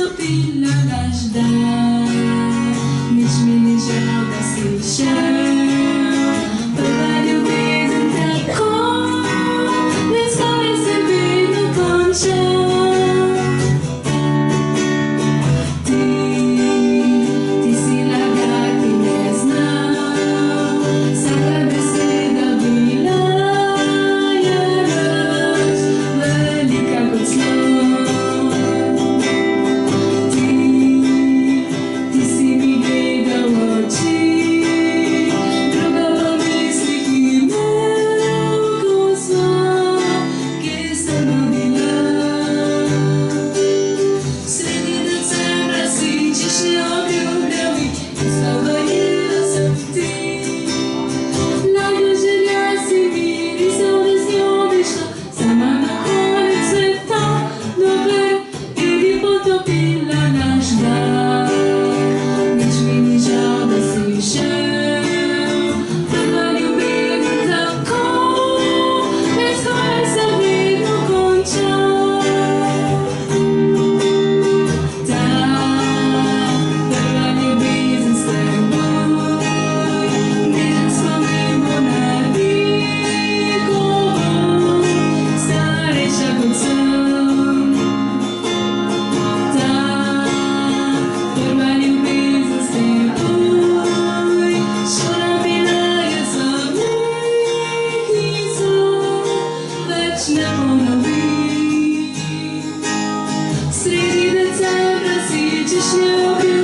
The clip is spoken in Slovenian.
потопила наш дар. Nici mi ne žal, da si šel, prva ljubezen tako, ne zgodi se vedno konča. Ti si lagati ne znal, vsaka beseda bila je laž, velika kot slon. Ti si mi gledal v oči, druga pa mislih imel, ko sva, kje sem hodila. Sredi decembra si češnje obljubljal mi in sva verjela sem ti. Mlada želja si mi risal, da z njo bi šla sama na konec sveta, dokler ti ni potopila naš dan. Nič mi ni žal, da si šel, prva ljubezen tako, ne zgodi se vedno konča. Ta prva ljubezen s teboj, njen spomin bo navikoval, starejša kot sem. Ta prva ljubezen s teboj, šola bila je za mih in se več ne ponovi. Sredi decembra si češnje obljubljal